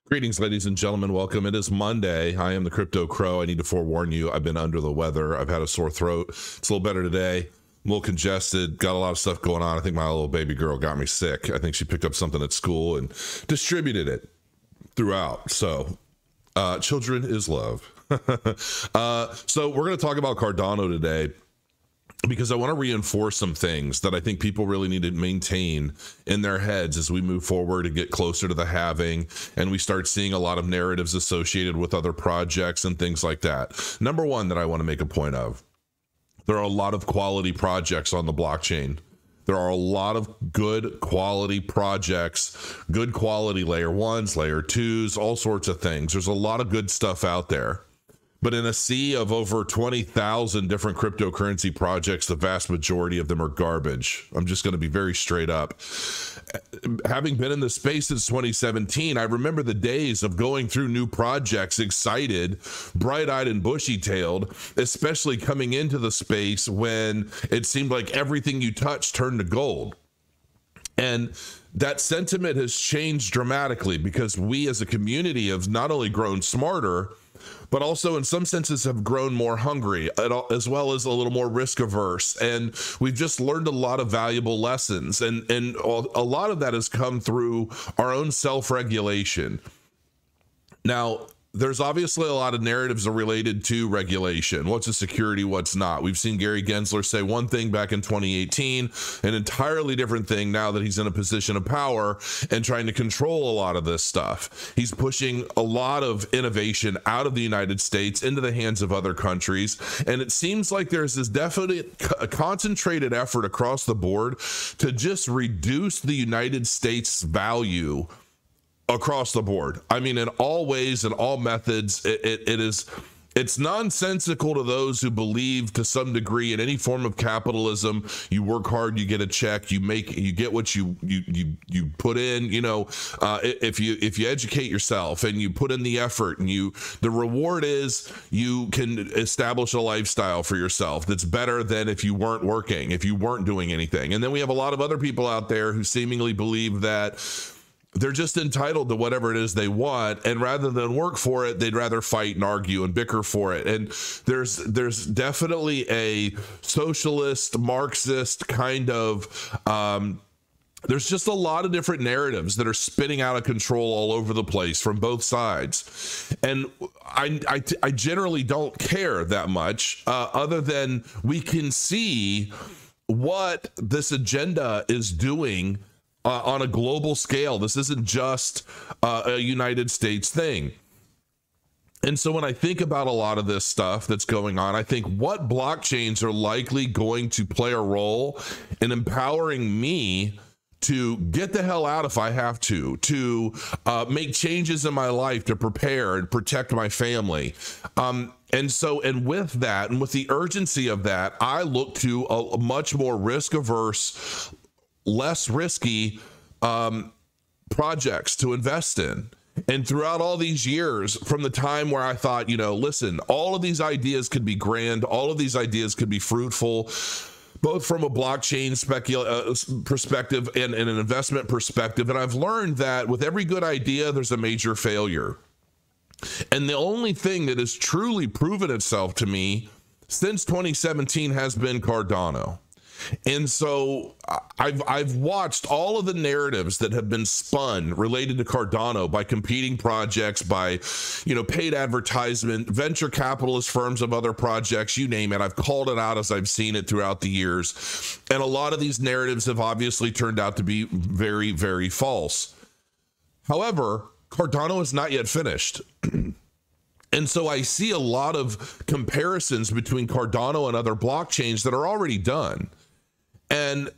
Greetings, ladies and gentlemen. Welcome. It is Monday. I am the Crypto Crow. I need to forewarn you, I've been under the weather. I've had a sore throat. It's a little better today. I'm a little congested. Got a lot of stuff going on. I think my little baby girl got me sick. I think she picked up something at school and distributed it throughout. So, children is love. So we're going to talk about Cardano today, because I want to reinforce some things that I think people really need to maintain in their heads as we move forward and get closer to the halving, and we start seeing a lot of narratives associated with other projects and things like that. Number one that I want to make a point of, there are a lot of quality projects on the blockchain. There are a lot of good quality projects, good quality layer ones, layer twos, all sorts of things. There's a lot of good stuff out there. But in a sea of over 20,000 different cryptocurrency projects, the vast majority of them are garbage. I'm just going to be very straight up. Having been in the space since 2017, I remember the days of going through new projects, excited, bright-eyed and bushy-tailed, especially coming into the space when it seemed like everything you touched turned to gold. And that sentiment has changed dramatically, because we as a community have not only grown smarter, but also in some senses have grown more hungry, as well as a little more risk averse. And we've just learned a lot of valuable lessons. And a lot of that has come through our own self-regulation. Now, there's obviously a lot of narratives related to regulation. What's a security, what's not? We've seen Gary Gensler say one thing back in 2018, an entirely different thing now that he's in a position of power and trying to control a lot of this stuff. He's pushing a lot of innovation out of the United States into the hands of other countries. And it seems like there's this definite concentrated effort across the board to just reduce the United States' value across the board. I mean, in all ways and all methods, it's nonsensical to those who believe to some degree in any form of capitalism. You work hard, you get a check, you get what you put in. You know, if you educate yourself and you put in the effort, and the reward is you can establish a lifestyle for yourself that's better than if you weren't working, if you weren't doing anything. And then we have a lot of other people out there who seemingly believe that they're just entitled to whatever it is they want, and rather than work for it, they'd rather fight and argue and bicker for it. And there's definitely a socialist, Marxist kind of there's just a lot of different narratives that are spinning out of control all over the place from both sides. And I generally don't care that much, other than we can see what this agenda is doing on a global scale. This isn't just a United States thing. And so when I think about a lot of this stuff that's going on, I think what blockchains are likely going to play a role in empowering me to get the hell out if I have to make changes in my life to prepare and protect my family. And with that, and with the urgency of that, I look to a much more risk-averse, less risky projects to invest in. And throughout all these years, from the time where I thought, listen, all of these ideas could be grand, all of these ideas could be fruitful, both from a blockchain perspective and an investment perspective. And I've learned that with every good idea, there's a major failure. And the only thing that has truly proven itself to me since 2017 has been Cardano. And so I've watched all of the narratives that have been spun related to Cardano by competing projects, by, paid advertisement, venture capitalist firms of other projects, you name it. I've called it out as I've seen it throughout the years. And a lot of these narratives have obviously turned out to be very, very false. However, Cardano is not yet finished. And so I see a lot of comparisons between Cardano and other blockchains that are already done. And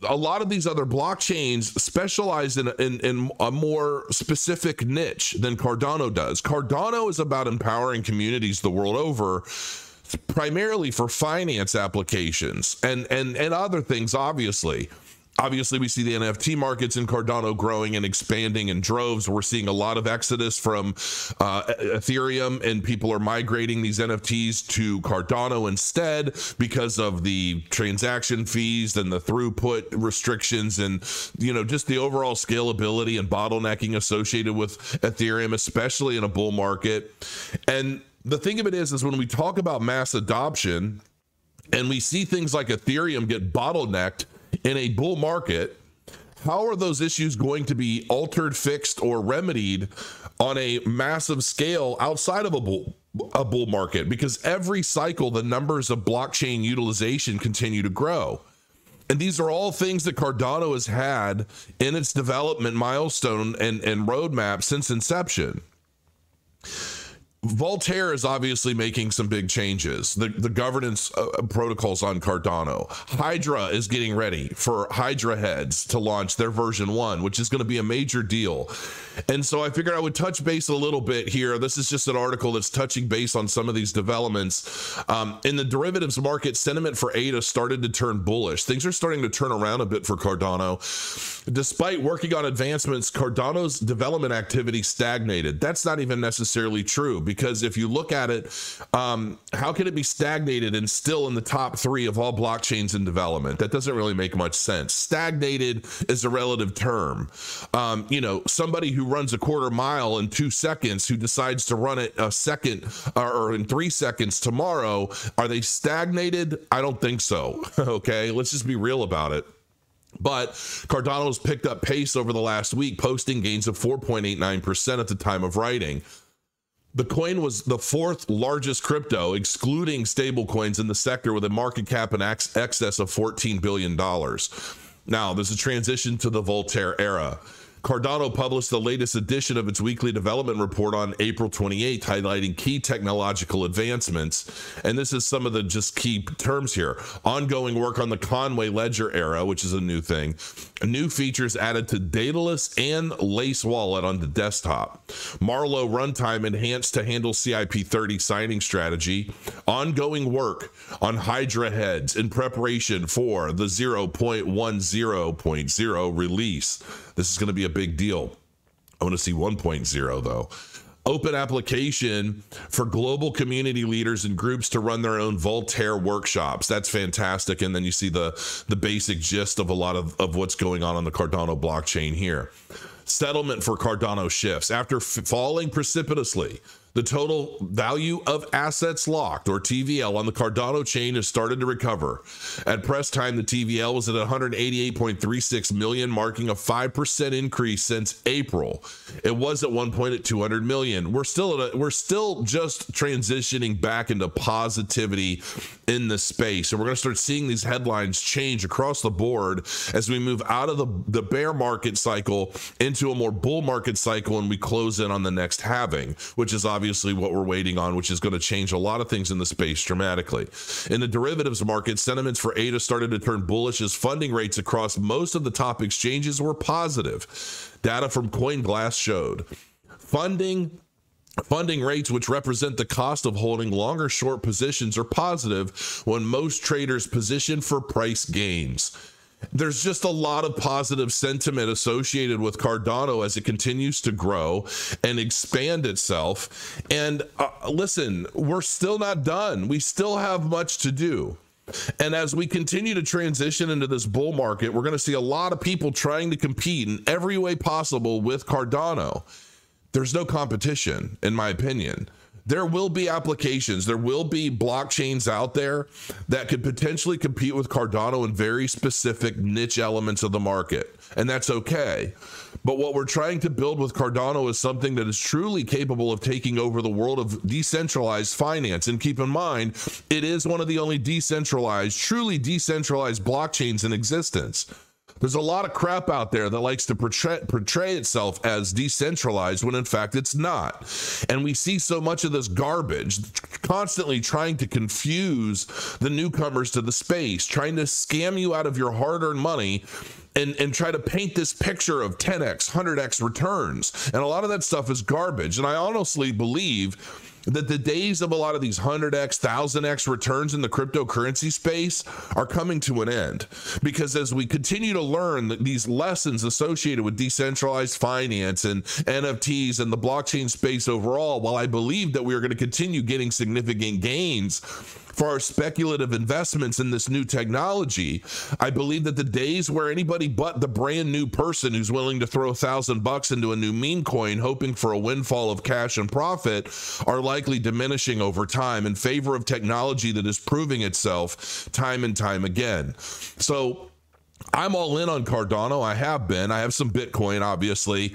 a lot of these other blockchains specialize in a more specific niche than Cardano does. Cardano is about empowering communities the world over, primarily for finance applications and other things, obviously. Obviously, we see the NFT markets in Cardano growing and expanding in droves. We're seeing a lot of exodus from Ethereum, and people are migrating these NFTs to Cardano instead because of the transaction fees and the throughput restrictions and, just the overall scalability and bottlenecking associated with Ethereum, especially in a bull market. And the thing of it is when we talk about mass adoption and we see things like Ethereum get bottlenecked in a bull market, how are those issues going to be altered, fixed, or remedied on a massive scale outside of a bull market? Because every cycle, the numbers of blockchain utilization continue to grow. And these are all things that Cardano has had in its development milestone and roadmap since inception. Voltaire is obviously making some big changes. The governance protocols on Cardano. Hydra is getting ready for Hydra heads to launch their version 1, which is going to be a major deal. And so I figured I would touch base a little bit here. This is just an article that's touching base on some of these developments. In the derivatives market, sentiment for ADA started to turn bullish. Things are starting to turn around a bit for Cardano. Despite working on advancements, Cardano's development activity stagnated. That's not even necessarily true, because if you look at it, how can it be stagnated and still in the top 3 of all blockchains in development? That doesn't really make much sense. Stagnated is a relative term. Somebody who runs a quarter mile in 2 seconds, who decides to run it a second or in 3 seconds tomorrow, are they stagnated? I don't think so. Okay, let's just be real about it. But Cardano's picked up pace over the last week, posting gains of 4.89% at the time of writing. The coin was the 4th largest crypto, excluding stable coins, in the sector, with a market cap in excess of $14 billion. Now, there's a transition to the Voltaire era. Cardano published the latest edition of its weekly development report on April 28th, highlighting key technological advancements. And this is some of the just key terms here. Ongoing work on the Conway Ledger era, which is a new thing. New features added to Daedalus and Lace Wallet on the desktop. Marlowe runtime enhanced to handle CIP30 signing strategy. Ongoing work on Hydra heads in preparation for the 0.10.0 release. This is going to be a big deal. I want to see 1.0 though. Open application for global community leaders and groups to run their own Voltaire workshops. That's fantastic. And then you see the basic gist of a lot of what's going on the Cardano blockchain here. Settlement for Cardano shifts. After falling precipitously, the total value of assets locked, or TVL, on the Cardano chain has started to recover. At press time, the TVL was at 188.36 million, marking a 5% increase since April. It was at one point at 200 million. We're still just transitioning back into positivity in the space, and we're going to start seeing these headlines change across the board as we move out of the bear market cycle into a more bull market cycle, and we close in on the next halving, which is obviously what we're waiting on, which is going to change a lot of things in the space dramatically. In the derivatives market, sentiments for ADA started to turn bullish as funding rates across most of the top exchanges were positive. Data from CoinGlass showed funding rates, which represent the cost of holding longer short positions, are positive when most traders position for price gains. There's just a lot of positive sentiment associated with Cardano as it continues to grow and expand itself. And listen, we're still not done. We still have much to do. And as we continue to transition into this bull market, we're going to see a lot of people trying to compete in every way possible with Cardano. There's no competition, in my opinion. There will be applications, there will be blockchains out there that could potentially compete with Cardano in very specific niche elements of the market, and that's okay. But what we're trying to build with Cardano is something that is truly capable of taking over the world of decentralized finance. And keep in mind, it is one of the only truly decentralized blockchains in existence. There's a lot of crap out there that likes to portray itself as decentralized when in fact it's not. And we see so much of this garbage constantly trying to confuse the newcomers to the space, trying to scam you out of your hard-earned money and try to paint this picture of 10x, 100x returns. And a lot of that stuff is garbage. And I honestly believe that the days of a lot of these 100x, 1000x returns in the cryptocurrency space are coming to an end, because as we continue to learn these lessons associated with decentralized finance and NFTs and the blockchain space overall, while I believe that we are going to continue getting significant gains for our speculative investments in this new technology, I believe that the days where anybody but the brand new person who's willing to throw $1,000 into a new meme coin hoping for a windfall of cash and profit are likely diminishing over time in favor of technology that is proving itself time and time again. So I'm all in on Cardano. I have been. I have some Bitcoin, obviously,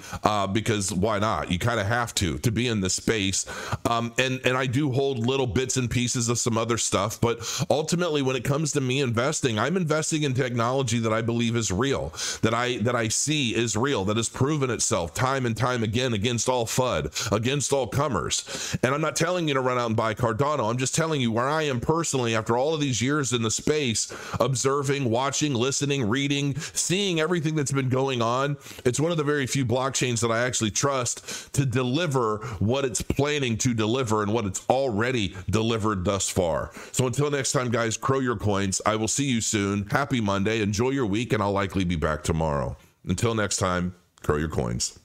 because why not? You kind of have to be in this space. And I do hold little bits and pieces of some other stuff. But ultimately, when it comes to me investing, I'm investing in technology that I believe is real, that I see is real, that has proven itself time and time again against all FUD, against all comers. And I'm not telling you to run out and buy Cardano. I'm just telling you where I am personally after all of these years in the space, observing, watching, listening, reading, seeing everything that's been going on. It's one of the very few blockchains that I actually trust to deliver what it's planning to deliver and what it's already delivered thus far. So until next time, guys, crow your coins. I will see you soon. Happy Monday. Enjoy your week, and I'll likely be back tomorrow. Until next time, crow your coins.